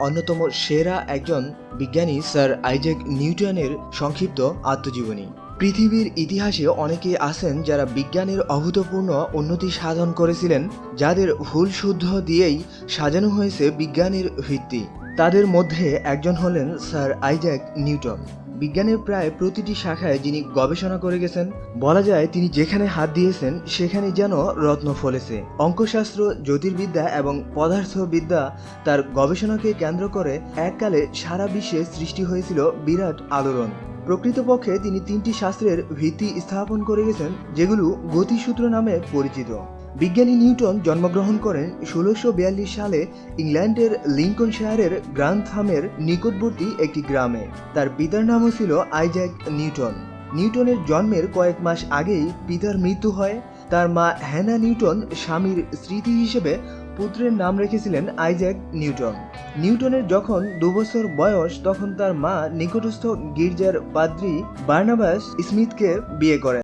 অন্যতম সেরা একজন বিজ্ঞানী স্যার আইজ্যাক নিউটনের সংক্ষিপ্ত আত্মজীবনী। পৃথিবীর ইতিহাসে অনেকেই আছেন যারা বিজ্ঞানের অভূতপূর্ণ উন্নতি সাধন করেছিলেন, যাদের ভুল শুদ্ধ দিয়েই সাজানো হয়েছে বিজ্ঞানের ভিত্তি। তাদের মধ্যে একজন হলেন স্যার আইজ্যাক নিউটন। বিজ্ঞানের প্রায় প্রতিটি শাখায় যিনি গবেষণা করে গেছেন, বলা যায় তিনি যেখানে হাত দিয়েছেন সেখানে যেন রত্ন ফলেছে। অঙ্কশাস্ত্র, জ্যোতির্বিদ্যা এবং পদার্থবিদ্যা তার গবেষণাকে কেন্দ্র করে এককালে সারা বিশ্বে সৃষ্টি হয়েছিল বিরাট আলোড়ন। প্রকৃতপক্ষে তিনি তিনটি শাস্ত্রের ভিত্তি স্থাপন করে গেছেন, যেগুলো গতিসূত্র নামে পরিচিত। বিজ্ঞানী নিউটন জন্মগ্রহণ করেন 1642 সালে ইংল্যান্ডের লিঙ্কনশায়ারের গ্রান্থামের নিকটবর্তী একটি গ্রামে। তার পিতার নামও ছিল আইজ্যাক নিউটন। নিউটনের জন্মের কয়েক মাস আগেই পিতার মৃত্যু হয়। তার মা হ্যানা নিউটন স্বামীর স্মৃতি হিসেবে পুত্রের নাম রেখেছিলেন আইজ্যাক নিউটন। নিউটনের যখন 2 বছর বয়স, তখন তার মা নিকটস্থ গির্জার পাদ্রী বার্নাবাস স্মিথকে বিয়ে করেন।